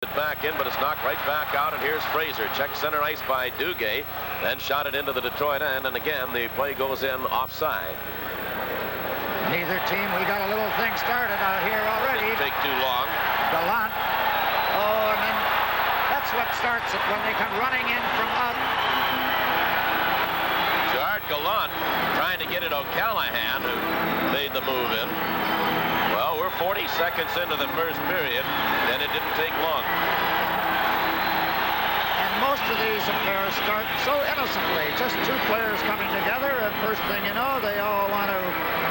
Back in, but it's knocked right back out, and here's Fraser. Checked center ice by Duguay, then shot it into the Detroit end, and again the play goes in offside. Neither team, we got a little thing started out here already. Didn't take too long. Gallant. Oh, and then that's what starts it when they come running in from up. Gerard Gallant trying to get it O'Callahan, who made the move in. Well, we're 40 seconds into the first period, and it didn't take long. And most of these affairs start so innocently. Just two players coming together, and first thing you know, they all want to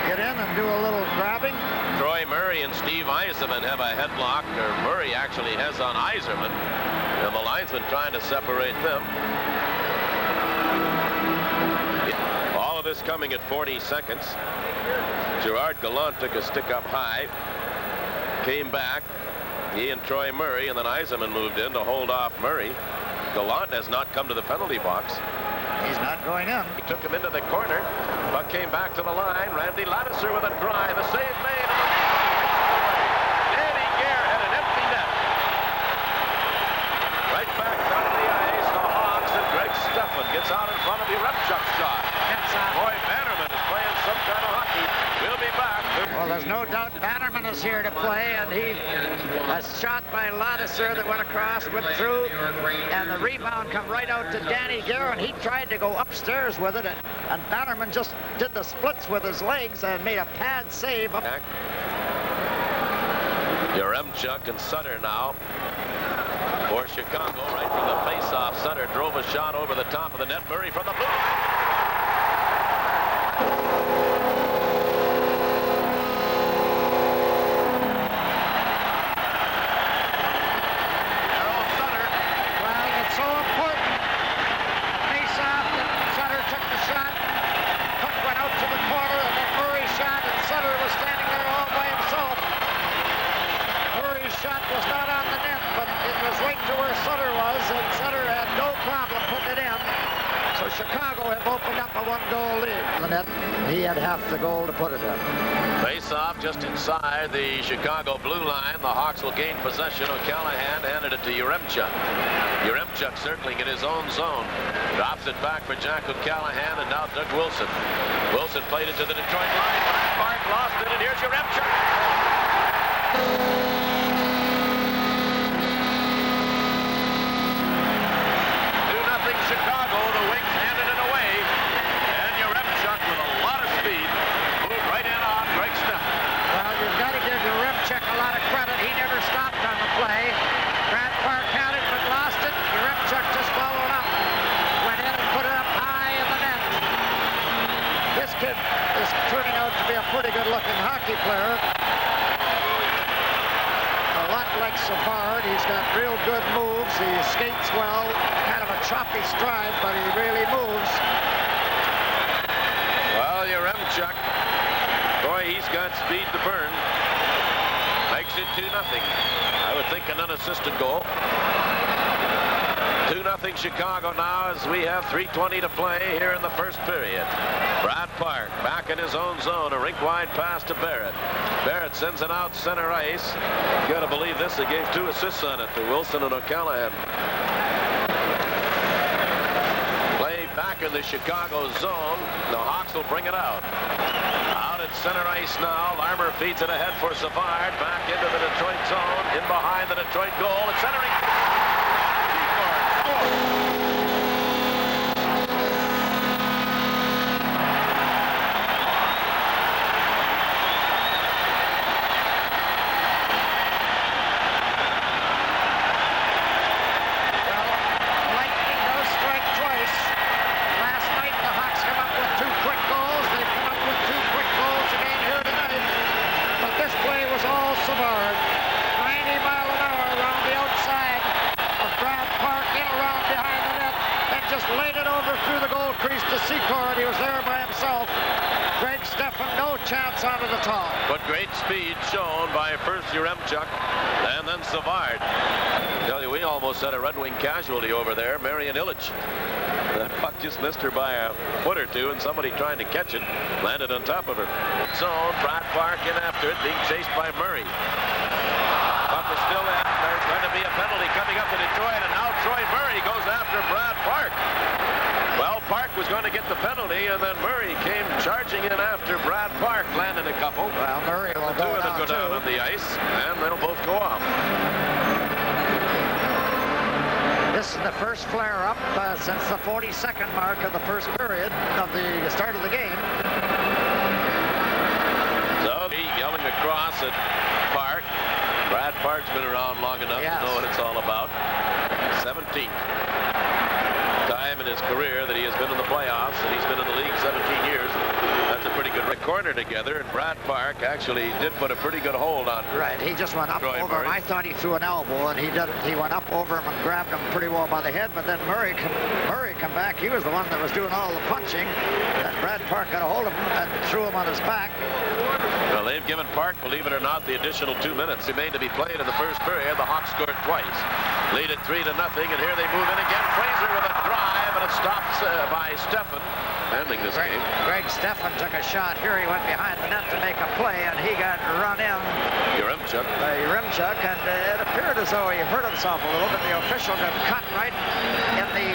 get in and do a little grabbing. Troy Murray and Steve Yzerman have a headlock, or Murray actually has on Yzerman, and the linesman trying to separate them. All of this coming at 40 seconds. Gerard Gallant took a stick up high, came back, he and Troy Murray, and then Yzerman moved in to hold off Murray. Gallant has not come to the penalty box. He's not going in. He took him into the corner. Buck came back to the line. Randy Lattiser with a drive. The save made. Danny Gare had an empty net. Right back down to the ice. The Hawks and Greg Stefan gets out in front of the Repchuk's shot. Boy, Bannerman is playing some kind of hockey. We'll be back. Well, there's no doubt Bannerman is here to play, and he a shot by Lattiser that went across, went through, and the rebound come right out to Danny Gare, and he tried to go upstairs with it, and Bannerman just did the splits with his legs and made a pad save. Yaremchuk and Sutter now for Chicago, right from the face-off. Sutter drove a shot over the top of the net. Murray from the blue line. Chicago have opened up a one-goal lead. He had half the goal to put it in. Face-off just inside the Chicago blue line. The Hawks will gain possession. O'Callahan handed it to Yaremchuk. Yaremchuk circling in his own zone. Drops it back for Jack O'Callahan, and now Doug Wilson. Wilson played it to the Detroit line. Mark lost it, and here's Yaremchuk. 2-0 Chicago. The Wings handed it away, and Yaremchuk with a lot of speed moved right in on Greg Stefan. Well, you've got to give Yaremchuk a lot of credit. He never stopped on the play. Grant Park had it but lost it. Yaremchuk just followed up, went in and put it up high in the net. This kid is turning out to be a pretty good-looking hockey player. A lot like Savard. He's got real good moves. He skates well. Kind of a choppy stride, but he really moves. Well, Yaremchuk, boy, he's got speed to burn. Makes it 2-0. I would think an unassisted goal. 2-0 Chicago now as we have 3:20 to play here in the first period. Brad Park back in his own zone. A rink-wide pass to Barrett. Barrett sends it out center ice. You got to believe this. They gave 2 assists on it to Wilson and O'Callahan. Play back in the Chicago zone. The Hawks will bring it out. Out at center ice now. Larmer feeds it ahead for Savard. Back into the Detroit zone. In behind the Detroit goal. It's centering. Out of the top. But great speed shown by first Yaremchuk and then Savard. I tell you, we almost had a Red Wing casualty over there, Marian Illich. That puck just missed her by a foot or two, and somebody trying to catch it landed on top of her. Zone, Brad Park in after it, being chased by Murray. Puck is still in. There's going to be a a penalty coming up to Detroit, and now Troy Murray goes after Brad Park. Well, Park was going to get the penalty, and then Murray came charging in after Brad Park, landed a couple. Well, Murray will Two of them go down on the ice, and they'll both go off. This is the first flare-up since the 42nd mark of the first period of the start of the game. So he yelling across at Park. Brad Park's been around long enough to know what it's all about. 17th time in his career that he has been in the playoffs, and he's been in the league 17 years. That's a pretty good corner together, and Brad Park actually did put a pretty good hold on. Right, he just went up over him. I thought he threw an elbow, and he didn't. He went up over him and grabbed him pretty well by the head, but then Murray come back. He was the one that was doing all the punching, and Brad Park got a hold of him and threw him on his back. Well, they've given Park, believe it or not, the additional 2 minutes remain to be played in the first period. The Hawks scored twice. Lead it 3-0, and here they move in again. Fraser with a drive, and it stops by Stefan, ending this game. Greg Stefan took a shot here. He went behind the net to make a play, and he got run in by Yaremchuk, and it appeared as though he hurt himself a little bit. The official got cut right in the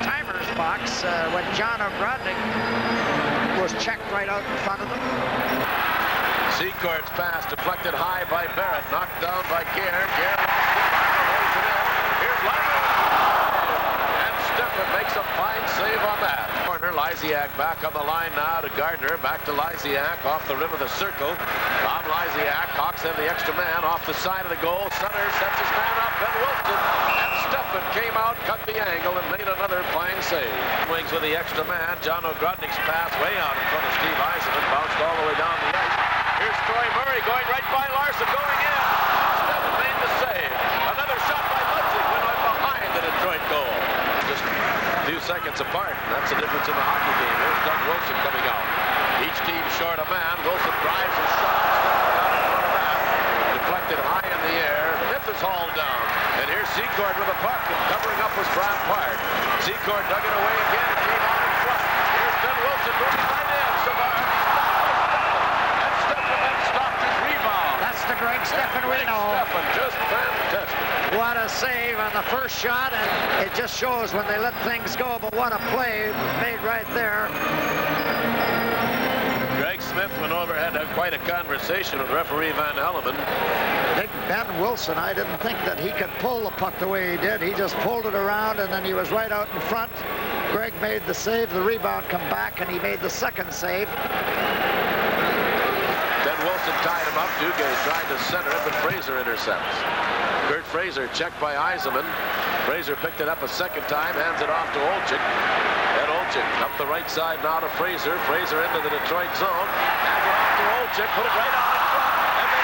timer's box when John Ogrodnik was checked right out in front of them. Seacourt's pass deflected high by Barrett, knocked down by Gare. Gare holds it in. Here's Lyman. And Stefan makes a fine save on that. Corner, Lysiak back on the line now to Gardner. Back to Lysiak off the rim of the circle. Tom Lysiak, Hawks have the extra man off the side of the goal. Sutter sets his man up, Ben Wilson. And Stefan came out, cut the angle, and made another fine save. Wings with the extra man. John Ogrodnik's pass way out in front of Steve Eisenman. Bounced all the way down the ice. Here's Troy Murray going right by Larson, going in. Stefan made the save. Another shot by Ludwig went right behind the Detroit goal. Just a few seconds apart. That's the difference in the hockey game. Here's Doug Wilson coming out. Each team short a man. Wilson drives his shot. Stefan out in front of that. Deflected high in the air. Hip is hauled down. And here's Seacourt with a puck, and covering up was Brad Park. Seacourt dug it away again and came out in front. Here's Ben Wilson moving right in. Savard. That's the Greg Stefan we know. Stefan, just fantastic. What a save on the first shot, and it just shows when they let things go, but what a play made right there. Greg Smith went over, had quite a conversation with referee Van Helleman. Big Ben Wilson, I didn't think that he could pull the puck the way he did. He just pulled it around, and then he was right out in front. Greg made the save, the rebound come back, and he made the second save. Wilson tied him up. Duguay tried to center it, but Fraser intercepts. Kurt Fraser checked by Eisenman. Fraser picked it up a second time, hands it off to Olczyk. And Olczyk up the right side now to Fraser. Fraser into the Detroit zone. Hands it off to Olczyk, put it right out in front, and they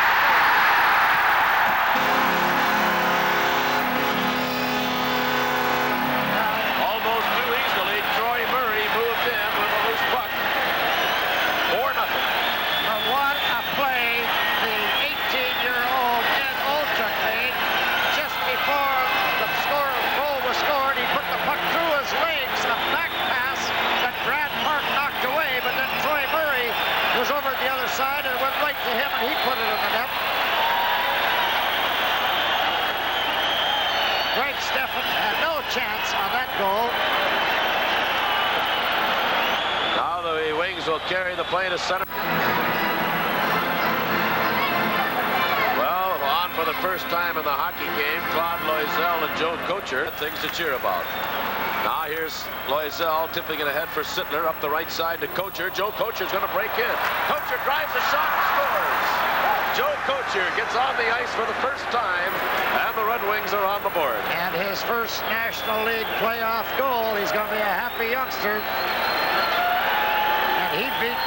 almost too easily. Troy Murray moved in with a loose puck. 4-0. What a play the 18-year-old Ed Olczyk made just before the goal was scored. He put the puck through his legs, a back pass that Brad Park knocked away, but then Troy Murray was over at the other side and went right to him, and he put it in the net. Greg Stefan had no chance on that goal. Now the Wings will carry the play to center. For the first time in the hockey game, Claude Loisel and Joe Kocher, things to cheer about. Now here's Loisel tipping it ahead for Sittler up the right side to Kocher. Joe Kocher's going to break in. Kocher drives a shot and scores. Joe Kocher gets on the ice for the first time, and the Red Wings are on the board. And his first National League playoff goal. He's going to be a happy youngster. And he beat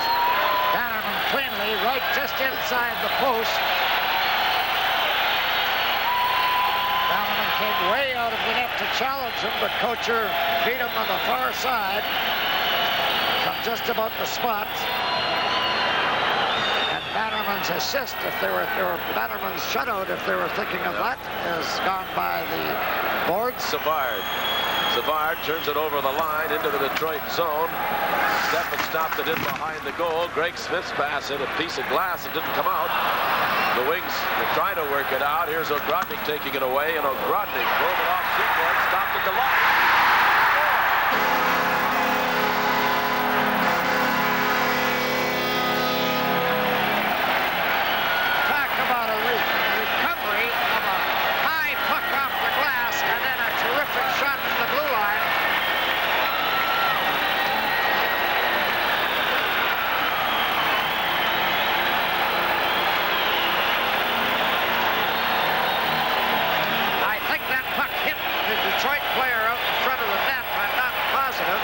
Bannerman cleanly right just inside the post. Came way out of the net to challenge him, but Kocher beat him on the far side from just about the spot. And Bannerman's assist, if they were Bannerman's shutout, if they were thinking of that, has gone by the boards. Savard turns it over the line into the Detroit zone. Stefan stopped it in behind the goal. Greg Smith's pass hit a piece of glass. It didn't come out. The Wings trying to work it out. Here's Ogrodnik taking it away, and Ogrodnik drove it off Seaboard, stopped at the line. Talk about a recovery of a high puck off the glass, and then a terrific shot from the blue line. Detroit player out in front of the net. I'm not positive.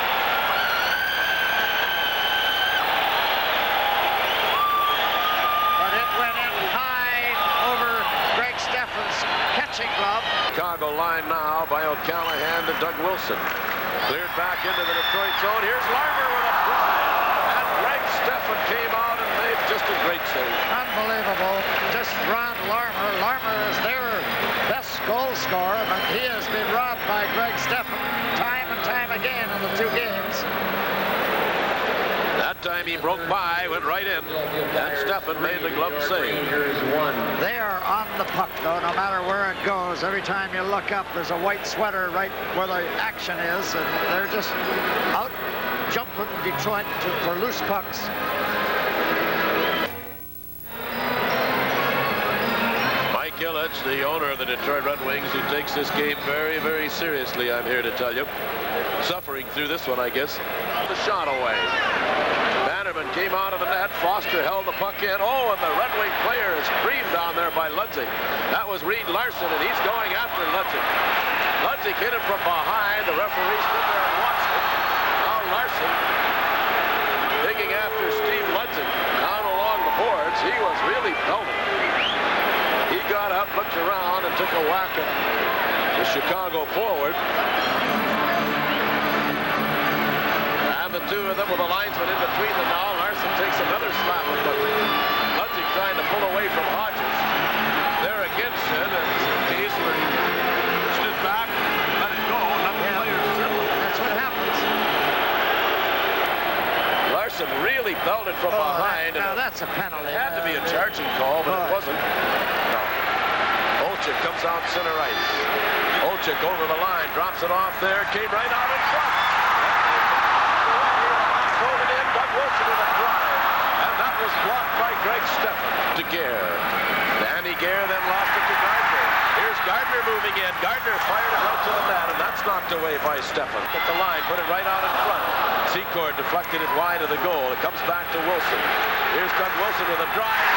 But it went in high over Greg Stefan's catching glove. Chicago line now by O'Callahan to Doug Wilson. Cleared back into the Detroit zone. Here's Larmer with a drive. And Greg Stefan came out and made just a great save. Unbelievable. Just Ron Larmer. Larmer is their best goal scorer, but he has been robbed by Greg Stefan time and time again in the 2 games. That time he broke by, went right in, and Stefan made the glove save. They are on the puck, though, no matter where it goes. Every time you look up, there's a white sweater right where the action is, and they're just out jumping Detroit for loose pucks. Illich, the owner of the Detroit Red Wings, who takes this game very, very seriously, I'm here to tell you. Suffering through this one, I guess. The shot away. Bannerman came out of the net. Foster held the puck in. Oh, and the Red Wing player is creamed down there by Ludzik. That was Reed Larson, and he's going after Ludzik. Ludzik hit him from behind. The referee stood there and watched it. Now Larson digging after Steve Ludzik down along the boards. He was really pelted. He got up, looked around, and took a whack at the Chicago forward. And the two of them with the linesman in between them now. Larson takes another slap at Ludzik. Ludzik trying to pull away from Hodges. There again, Sid, and case where he stood back, let it go, let the players circle. That's what happens. Larson really belted from behind. Now that's a penalty. It had to be a charging call, but it wasn't. Olczyk comes out center ice. Olczyk over the line, drops it off there, came right out in front. Pulled it in, Doug Wilson with a drive. And that was blocked by Greg Stefan to Gare. Danny Gare then lost it to Gardner. Here's Gardner moving in. Gardner fired it out to the net, and that's knocked away by Stefan. At the line, put it right out in front. Secord deflected it wide of the goal. It comes back to Wilson. Here's Doug Wilson with a drive.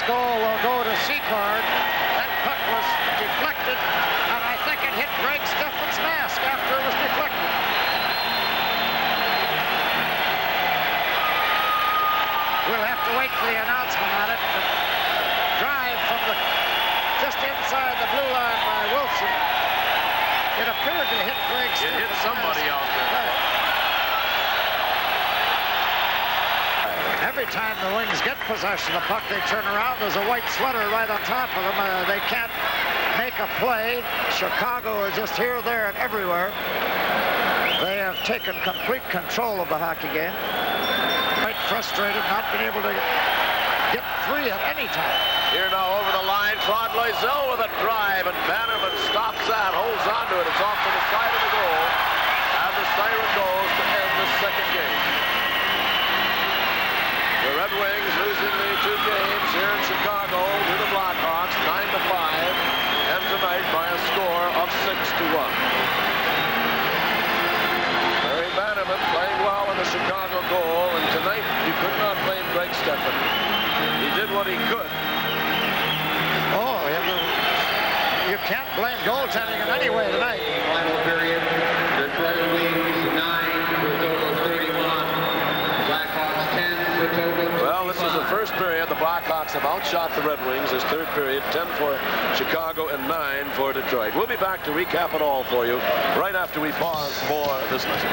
Goal will go to Secord. That puck was deflected, and I think it hit Greg Stefan's mask after it was deflected. We'll have to wait for the announcement on it. The drive from just inside the blue line by Wilson. It appeared to hit Greg Stefan's mask. It hit somebody out there. Right. Every time the Wings get possession of the puck, they turn around. There's a white sweater right on top of them. They can't make a play. Chicago are just here, there, and everywhere. They have taken complete control of the hockey game. Quite frustrated, not being able to get free at any time. Here now over the line, Claude Loisel with a drive, and Bannerman stops that, holds on to it. It's off to the side of the goal, and the siren goes to end the second game. The Red Wings losing the 2 games here in Chicago to the Blackhawks 9-5, and tonight by a score of 6-1. Barry Bannerman playing well in the Chicago goal, and tonight you could not blame Greg Stefan. He did what he could. Oh, you can't blame goaltending in any way tonight. Final period, the Red Wings 9 for a total of 31. Blackhawks 10 for a total of 25. Well, this is the first period. The Blackhawks have outshot the Red Wings. This third period, 10 for Chicago and 9 for Detroit. We'll be back to recap it all for you right after we pause for this lesson.